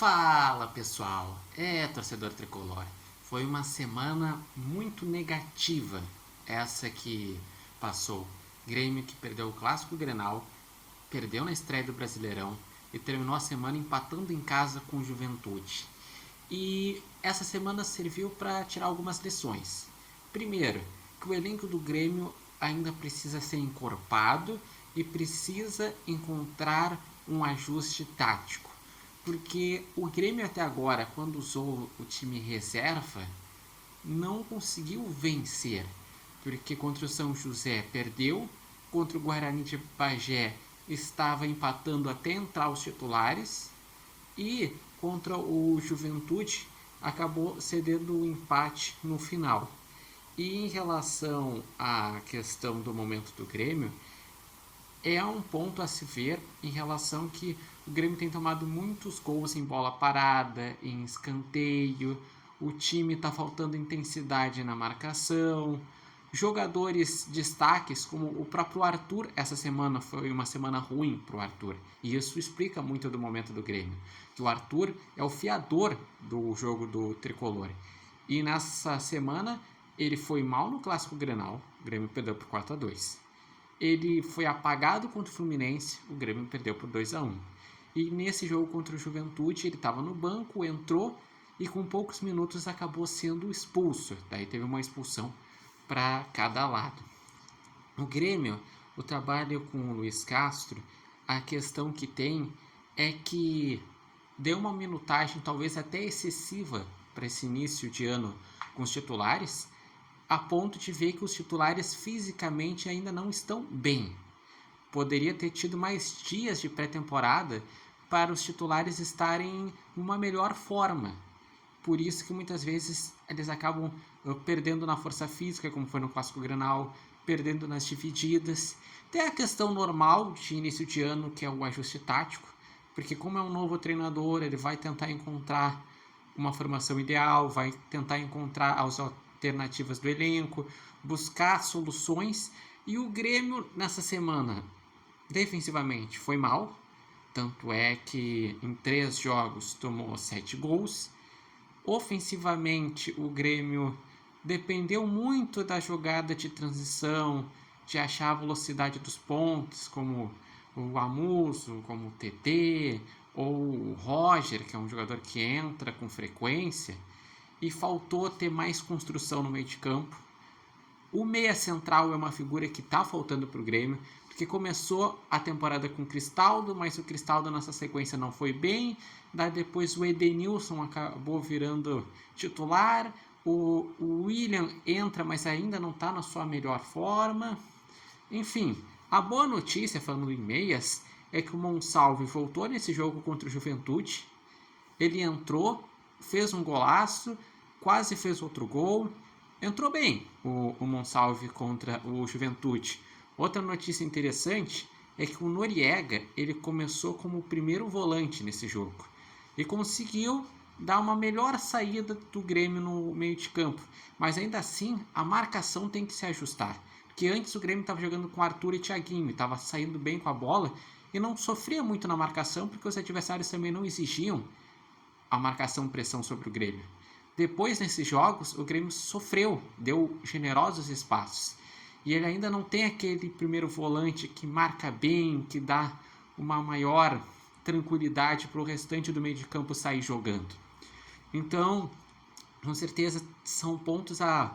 Fala pessoal, torcedor tricolor. Foi uma semana muito negativa essa que passou. Grêmio que perdeu o Clássico Grenal, perdeu na estreia do Brasileirão e terminou a semana empatando em casa com o Juventude. E essa semana serviu para tirar algumas lições. Primeiro, que o elenco do Grêmio ainda precisa ser encorpado e precisa encontrar um ajuste tático. Porque o Grêmio até agora, quando usou o time reserva, não conseguiu vencer. Porque contra o São José perdeu, contra o Guarani de Bagé estava empatando até entrar os titulares e contra o Juventude acabou cedendo o empate no final. E em relação à questão do momento do Grêmio, é um ponto a se ver em relação que o Grêmio tem tomado muitos gols em bola parada, em escanteio, o time está faltando intensidade na marcação, jogadores destaques como o próprio Arthur, essa semana foi uma semana ruim para o Arthur, e isso explica muito do momento do Grêmio, que o Arthur é o fiador do jogo do Tricolor, e nessa semana ele foi mal no Clássico Grenal, o Grêmio perdeu por 4-2. Ele foi apagado contra o Fluminense, o Grêmio perdeu por 2-1. E nesse jogo contra o Juventude, ele estava no banco, entrou e com poucos minutos acabou sendo expulso. Daí teve uma expulsão para cada lado. O Grêmio, o trabalho com o Luiz Castro, a questão que tem é que deu uma minutagem talvez até excessiva para esse início de ano com os titulares, a ponto de ver que os titulares fisicamente ainda não estão bem. Poderia ter tido mais dias de pré-temporada para os titulares estarem em uma melhor forma. Por isso que muitas vezes eles acabam perdendo na força física, como foi no Clássico Grenal, perdendo nas divididas. Tem a questão normal de início de ano, que é o ajuste tático, porque como é um novo treinador, ele vai tentar encontrar uma formação ideal, vai tentar encontrar as alternativas do elenco, buscar soluções, e o Grêmio nessa semana defensivamente foi mal, tanto é que em 3 jogos tomou 7 gols. Ofensivamente o Grêmio dependeu muito da jogada de transição, de achar a velocidade dos pontos, como o Amuso, como o TT, ou o Roger, que é um jogador que entra com frequência, e faltou ter mais construção no meio de campo. O meia central é uma figura que está faltando para o Grêmio, porque começou a temporada com o Cristaldo, mas o Cristaldo nessa sequência não foi bem, daí depois o Edenilson acabou virando titular, o William entra, mas ainda não está na sua melhor forma. Enfim, a boa notícia, falando em meias, é que o Monsalve voltou nesse jogo contra o Juventude, ele entrou, fez um golaço, quase fez outro gol, entrou bem o Monsalve contra o Juventude. Outra notícia interessante é que o Noriega ele começou como o primeiro volante nesse jogo e conseguiu dar uma melhor saída do Grêmio no meio de campo, mas ainda assim a marcação tem que se ajustar, porque antes o Grêmio estava jogando com Arthur e Thiaguinho, estava saindo bem com a bola e não sofria muito na marcação porque os adversários também não exigiam a marcação pressão sobre o Grêmio. Depois, nesses jogos, o Grêmio sofreu, deu generosos espaços. E ele ainda não tem aquele primeiro volante que marca bem, que dá uma maior tranquilidade para o restante do meio de campo sair jogando. Então, com certeza, são pontos a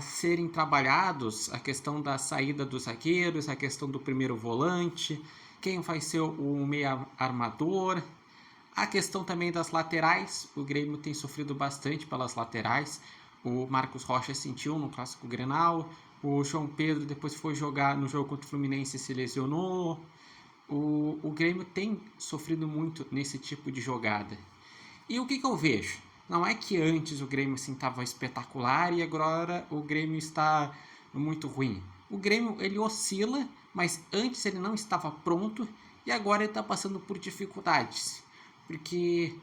serem trabalhados, a questão da saída dos zagueiros, a questão do primeiro volante, quem vai ser o meia armador. A questão também das laterais, o Grêmio tem sofrido bastante pelas laterais, o Marcos Rocha sentiu no Clássico Grenal, o João Pedro depois foi jogar no jogo contra o Fluminense e se lesionou, o Grêmio tem sofrido muito nesse tipo de jogada. E o que eu vejo? Não é que antes o Grêmio estava espetacular e agora o Grêmio está muito ruim. O Grêmio ele oscila, mas antes ele não estava pronto e agora ele está passando por dificuldades. Porque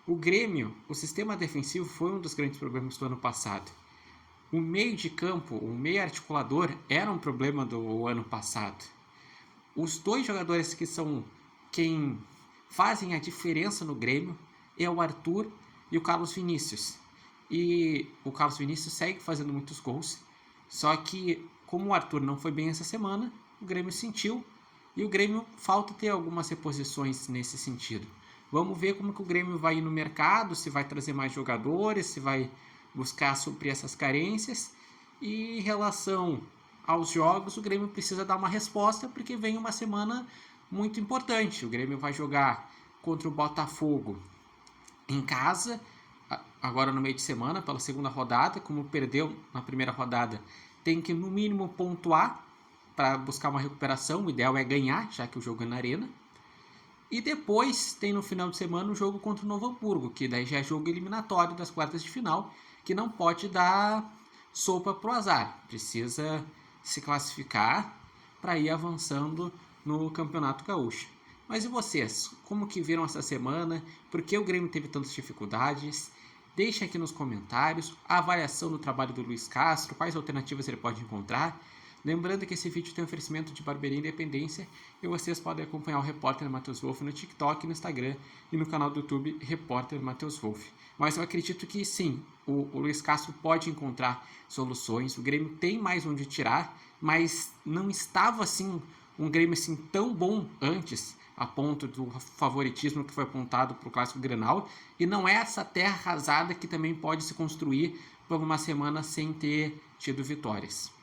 o Grêmio, o sistema defensivo foi um dos grandes problemas do ano passado. O meio de campo, o meio articulador, era um problema do ano passado. Os 2 jogadores que são quem fazem a diferença no Grêmio é o Arthur e o Carlos Vinícius. E o Carlos Vinícius segue fazendo muitos gols, só que como o Arthur não foi bem essa semana, o Grêmio sentiu e o Grêmio falta ter algumas reposições nesse sentido. Vamos ver como que o Grêmio vai ir no mercado, se vai trazer mais jogadores, se vai buscar suprir essas carências. E em relação aos jogos, o Grêmio precisa dar uma resposta porque vem uma semana muito importante. O Grêmio vai jogar contra o Botafogo em casa, agora no meio de semana, pela segunda rodada. Como perdeu na primeira rodada, tem que no mínimo pontuar para buscar uma recuperação. O ideal é ganhar, já que o jogo é na Arena. E depois tem no final de semana o jogo contra o Novo Hamburgo, que daí já é jogo eliminatório das quartas de final, que não pode dar sopa pro azar. Precisa se classificar para ir avançando no Campeonato Gaúcho. Mas e vocês? Como que viram essa semana? Por que o Grêmio teve tantas dificuldades? Deixe aqui nos comentários a avaliação do trabalho do Luiz Castro, quais alternativas ele pode encontrar. Lembrando que esse vídeo tem oferecimento de Barbearia Independência e vocês podem acompanhar o Repórter Matheus Wolff no TikTok, no Instagram e no canal do YouTube Repórter Matheus Wolff. Mas eu acredito que sim, o Luiz Castro pode encontrar soluções, o Grêmio tem mais onde tirar, mas não estava assim um Grêmio assim tão bom antes, a ponto do favoritismo que foi apontado para o Clássico Grenal, e não é essa terra arrasada que também pode se construir por uma semana sem ter tido vitórias.